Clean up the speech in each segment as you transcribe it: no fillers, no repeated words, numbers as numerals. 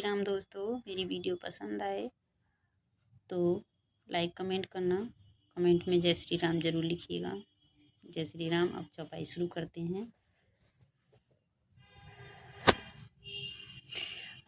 राम दोस्तों, मेरी वीडियो पसंद आए तो लाइक कमेंट करना। कमेंट में जय श्री राम जरूर लिखिएगा। जय श्री राम। अब चौपाई शुरू करते हैं।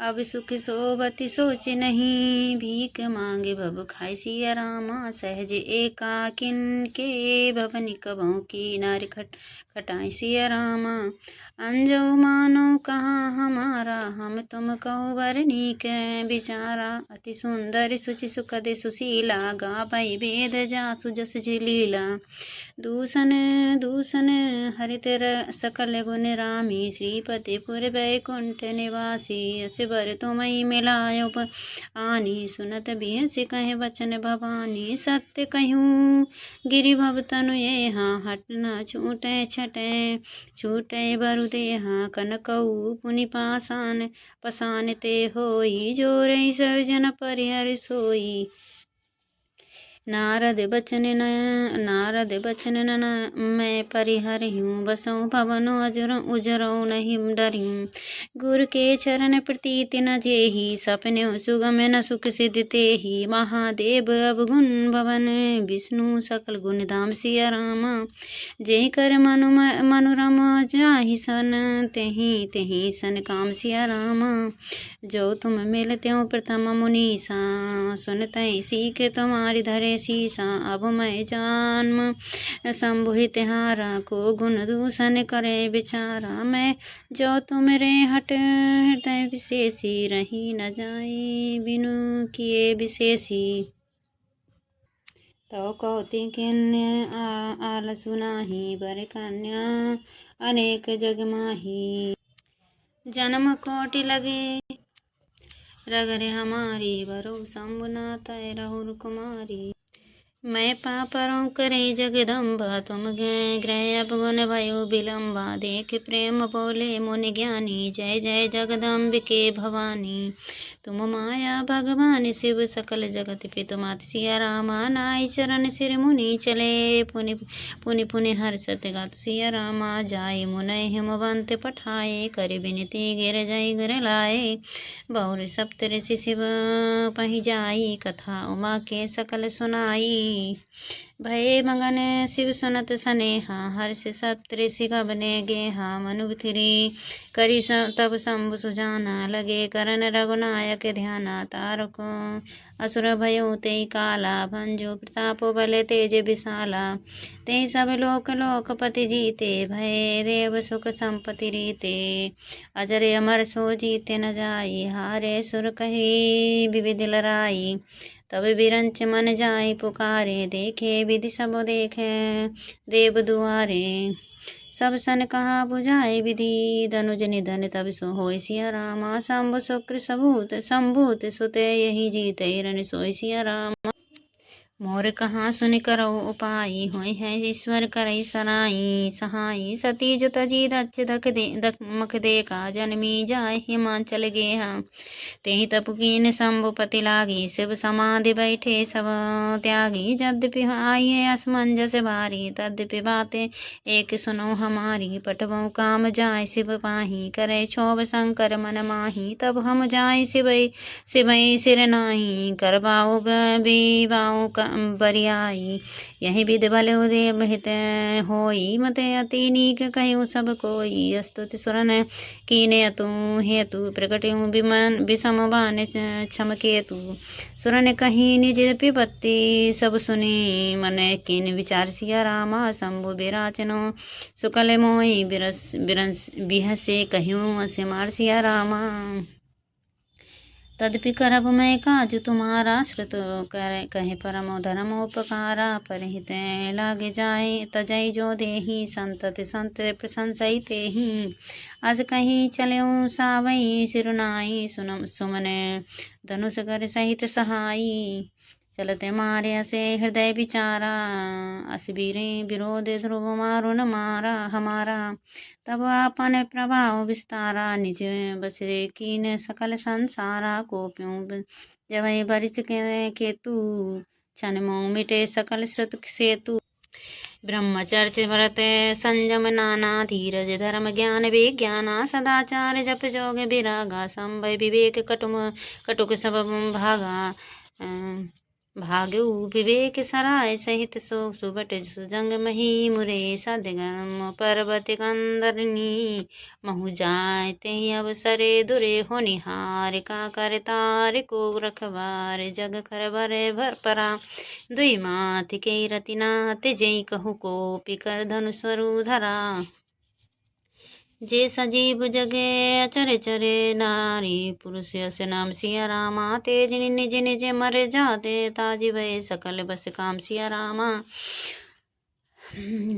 अब सुख सोबति सोच नहीं, भीख मांगे भव खाय सिया रामा। सहज एकाकिन के भवन कबों की नार खटाई सिया रामा। अंजो मानो कहाँ हमारा, हम तुम कहो बरनी के बिचारा। अति सुंदर सुचि सुखद सुशीला, गावै वेद जासु जस लीला। दूषण दूषण हरित सकल गुण रामी, श्रीपतिपुर वैकुंठ निवासी। बर तुमई मिलायो आनी, सुनत बिहस कहे वचन भवानी। सत्य कहूँ गिरि भव तनु यहाँ, हट न छूटे छटे छूटे बरु देहा। कनकऊ पुनि पासान पसान ते होई, जोरई सजन परिहर सोई। नारद बचन न मैं परिहर हूँ, बसऊँ भवनो उजरऊ नहीं डरियूँ। गुरु के चरण प्रतीति न जेहि, सपने सुगम न सुख सिद्ध तेहि। महादेव अवगुण भवन विष्णु, सकल गुण धाम सिया रामा। जेहि कर मनुरम जाहि सन, तेहि तेहि सन काम सिया रामा। जो तुम मिल त्यों प्रथम मुनीसा, सुनते सीख तुम्हारी धरे सीसा। अब मैं जन्म शंभु तिहारा, को गुण दूषण करे बिचारा। मैं जो तुमरे हट हृदय विशेषी, रही न जाए बिनु किए विशेषी। तो कौति किन्य आल सुनाही, बर कन्या अनेक जग माही। जन्म कोटि लगे रगरे हमारी, बरो शंभुनाथ रहुर कुमारी। मैं पापरों करे जगदम्बा, तुम ग्रह अपगुण भयो विलम्बा। देख प्रेम बोले मुनि ज्ञानी, जय जय जगदम्बिके भवानी। तुम माया भगवान शिव, सकल जगत पितु मात सिया रामा। नाई चरण सिर मुनि चले, पुनि पुनि पुनि हर्षत गात सिया रामा। जाय मुनय हिमवंत पठाए, कर विनती गिर जय गिर लाए। बहुर सप्त ऋषि शिव पहि जाई, कथा उमा के सकल सुनाई। भये मगन शिव सुनत सनेहा, हर्ष सप्त ऋषि गबने गेहा। मनु थिरी करी तब शंभु सुजाना, लगे करन रघुनायक ध्याना। तारको असुर भयो तेई काला, भंजो प्रताप बल तेज विशाला। ते सब लोक लोकपति जीते, भय देव सुख संपत्ति रीते। अजर अमर सो जीते न जाई, हारे सुर कही विविध लराई। तब बिरंच मन जाय पुकारे, देखे विधि सब देखे देव दुआरे। सब सन कहा बुझाए विधि, धनुज निधन तब सो होय सिया रामा। शंभु शुक्र संभूत सुते, यही जीते रन सोय सिया रामा। मोर कहाँ सुनि करो उपाय, होय है ईश्वर करई सराई सहाई। सती जो तजी दक्ष मख देखा, जन्मी जाय हिमाचल गेहा। तेहि तपुकीन शंभुपति लागी, शिव समाधि बैठे सब त्यागी। यद्यपि आइए असमंजस भारी, तद्यपि बातें एक सुनो हमारी। पटवों काम जाय शिव पाही, करे क्षोभ शंकर मन माही। तब हम जाय शिवई सिर नाही, करवाओ विवाओ बरियाई। यही विधि बल उदेव हित होई, मते अति नीक कहूँ सब कोई। स्तुति सुरन कीने अतु हेतु, प्रकटयूँ विषम बान क्षमकेतु। सुरन कही निज विपत्ति, सब सुनी मन कीन विचार सिया रामा। शंभु विराचनो सुकल मोई, बिहसे कहूँ असे मार सिया रामा। तदपि करब मैं काजु तुम्हारा, श्रुत कहे परमो धर्मोपकारा। परहित लागे जाए तजई जो देही, संतत संत प्रशंसई तेहि। अस कहीं चल्यूँ सावई सिरुनाई, सुमन धनुष कर सहित सहाई। चलते मारे असे हृदय विचारा, अस वीरे विरोध ध्रुव मारो न मारा हमारा। तब आपन प्रभाव विस्तारा, निज बसे कीन सकल संसारा। कोप्यों जब बरिस केतु, क्षण मोह मिटे सकल श्रुत सेतु। ब्रह्मचर्य व्रत संयम नाना धीरज धर्म ज्ञान विज्ञाना सदाचार जप जोग विरागा संभय विवेक कटुक सब भागा भाग्यु विवेक सराय सहित सो सुबट सुजंग मही मुरे सदगम पर्वत कंदरनी महु जाय ते अवसरे दुरे होनिहार का कर तार को रखबार जग खरबर भर परा दुई माथ के रतिनाथ जय कहु को पिकर धनुस्वरु धरा जे सजीव जगे अचर चरे नारी पुरुष यस नाम सिया रामा तेज निज निज मर जाते ताज भय सकल बस काम सिया रामा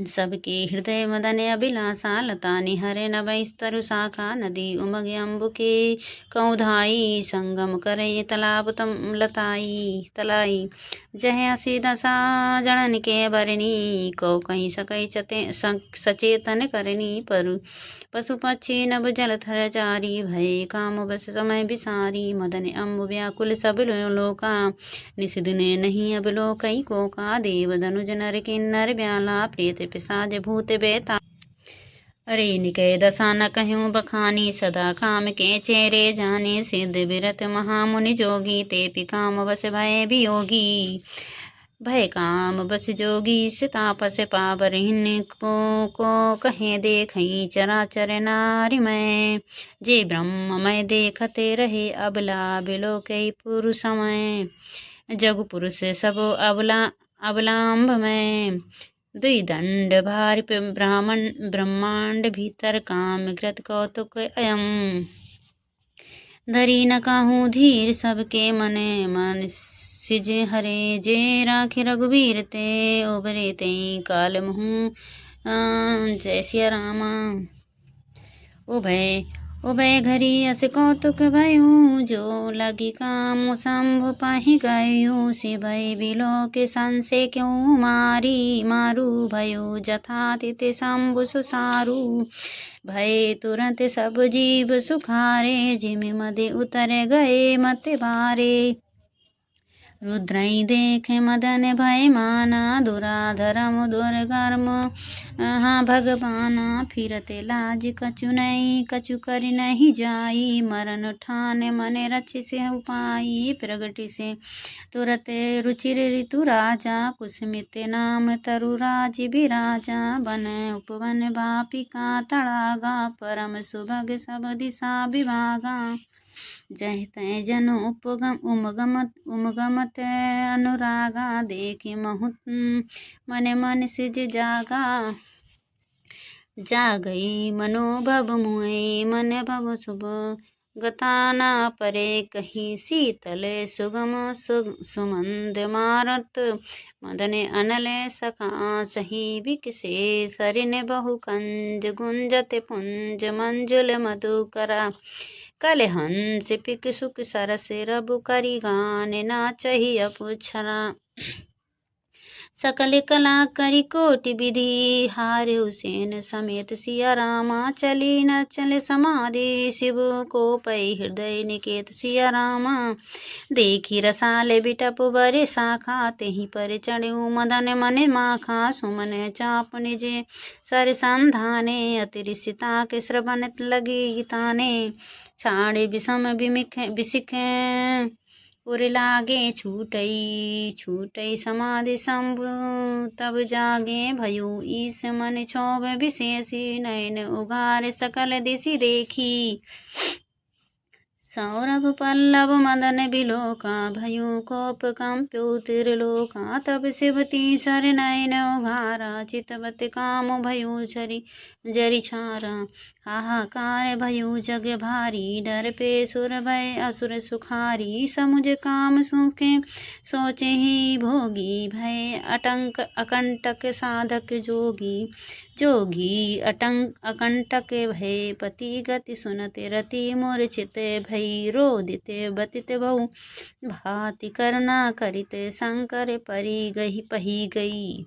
सबके हृदय मदन अभिलाषा लता निहरे नभ स्तरु शाखा नदी उमग अम्बुके कौधाई संगम करे तालाब तलाई जह असी दशा जड़न के बरनी को कहीं सकई सचेतन करनी पर पशु पक्षी नभ जल थर चारी भय काम बस समय बिसारी मदन अम्बु व्याकुल सब लोका निस दिने नहीं अब लोकई को का देव धनुज नर किन्नर ब्याला प्रेत पिशाच भूत बेता अरे निकय दशा न कहूँ बखानी सदा काम के चेहरे जाने सिद्ध विरत महामुनि जोगी ते काम बस भय वियोगी भय काम बस जोगी सितापस पावरहीन को कहे देखई चराचर नारी मैं जे ब्रह्ममय देखते रहे अबला बिलोकई पुरुषमय जगु पुरुष सब अबलाम्ब में दुई दंड भार ब्रह्मांड भीतर काम कृत कौतुक अयम धरी न काहूँ धीर सबके मने मन सिज हरे जे राखि रघुवीर ते उबरे ते काल महू जय सिया रामा उभय घरी अस कौतुक भयू जो लगी काम शंभु पाहि गयू से भय बिलो के संशय क्यों मारू भयो जथा तित शंभु सुसारू भय तुरंत सब जीव सुखारे जिम मदे उतर गए मत बारे रुद्रई देखे मदन भय माना दुराधर्म दुर्गर्म हाँ भगवाना फिरते लाज कछु नहीं कछु कर नहीं जाई मरण ठान मन रच से उपाई प्रगति से तुरत रुचिर ऋतु राजा कुसमित नाम तरुराज विराजा बन उपवन बापिका तड़ागा परम सुभग सब दिशा विभागा जह तय जन उमगमत अनुरागा देखि महु मन सिज जागई मनोभव मुई मन भव शुभ गताना परे कहीं शीतल सुगम सुमंद मारत मदन अनल सखा सही विकसे सरिन बहु कंज गुंजत पुंज मंजुल मधुकरा कल हंस पिक सुख सरस रबु करी गान नाचहि अपुछरा सकल कला करी कोटि विधि हार हुसैन समेत सिया रामा चली न चल समाधि शिव को पै हृदय निकेत सिया रामा देखी रसाले बिटप बरे शाखा तेहि पर चढ़ऊ मदन मन माखा सुमन चाप निजे सर संधाने अतिरिसिता के श्रवण लगी ताने छाड़े विषम बिसिख उर लागे छूटई समाधि शंभु तब जागे भयो ईस मन क्षोभ विशेषी नयन उगार सकल दिशि देखी सौरभ पल्लव मदन बिलोका भयो कोप कंप्यो त्रिलोका तब शिवती सर नयन उघारा चितवत काम भयो जरि छारा हाहाकार भयो जग भारी डर पे सुर भय असुर सुखारी समुझ काम सुखे सोचे ही भोगी भय अकंटक साधक जोगी अकंटक भय पति गति सुनते रति मूर्छित भय रोदित बतित बहु भाति करुणा करित शंकर परी गही पही गई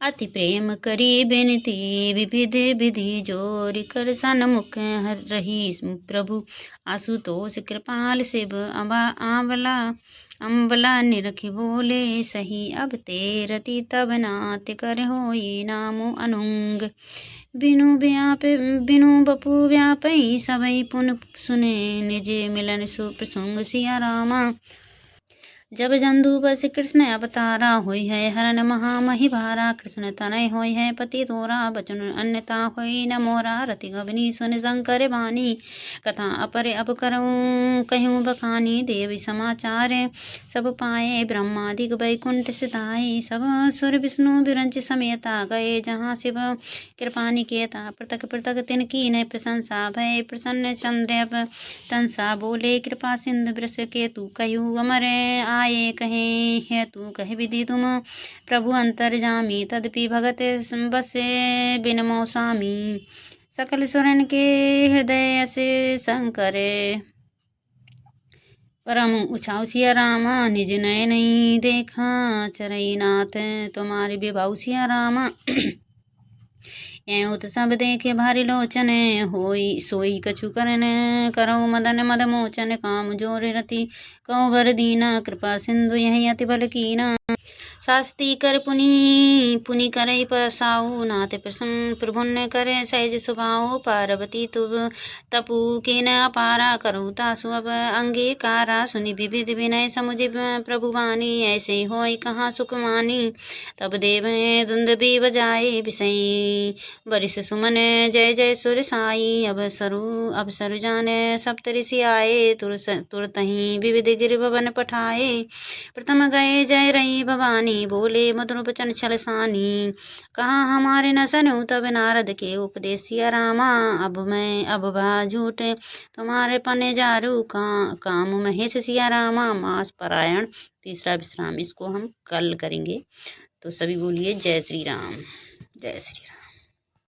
अति प्रेम करी बेनती विविध विधि जोर कर सन्मुख रही प्रभु आशुतोष कृपाल शिव आंवला अम्बला निरखि बोले सही अब तेरति तब नात कर होई नामो अनुंग बिनु बपु व्यापई सबई पुन सुने निज मिलन सुप्रसंग सिया रामा जब जंदू बस कृष्ण अवतारा होई है हरन महामहि भारा कृष्ण तनय होई है पति तोरा बचन अन्यता होई न मोरा रति गवनी सुन शंकर बानी कथा अपरे अब करऊँ कहूँ बखानी देवी समाचार सब पाए ब्रह्मादिक वैकुंठ सिधाई सब सुर विष्णु विरंच समेता गए जहाँ शिव कृपा निकेता पृथक पृथक तिनकी ने प्रशंसा भय प्रसन्न चंद्र तंसा बोले कृपा सिंधु वृष के तू कहूँ अमर आए कहे है तू कह विधि तुम प्रभु अंतर्जामी तदपि भगत बसे बिन मौसामी सकल सुरन के हृदय से शंकर परम उछाऊ सिया रामा निज नय नहीं देखा चरई नाथ तुम्हारे विभाऊ सिया रामा एत सब देखे भारी लोचन होई सोई कछु करन करो मदन मद मोचन काम जोर रति कौ बर दीना कृपा सिंधु यही अति बल कीना शास्ति कर पुनि पुनि करई पसाऊ नाथ प्रसन्न प्रभुन्न करे सहज स्वभाव पार्वती तुब तपु के न अपारा करो तासु अब अंगीकारा सुनि विविध विनय समुझ प्रभु वाणी ऐसे होई कहाँ सुख मानी तब देव दुंदबी बजाए विषय बरिस सुमन जय जय सुर साई अब सरु जाने सप्त ऋषि आए तुरत ही विविध गिर भवन पठाए प्रथम गए जय रही भवानी बोले मधुर बचन छलसानी कहाँ हमारे न सनु तब नारद के उपदेश सिया रामा अब भा झूठ तुम्हारे पने जारू काम महेश सिया रामा मास परायण तीसरा विश्राम इसको हम कल करेंगे। तो सभी बोलिए जय श्री राम जय श्री राम।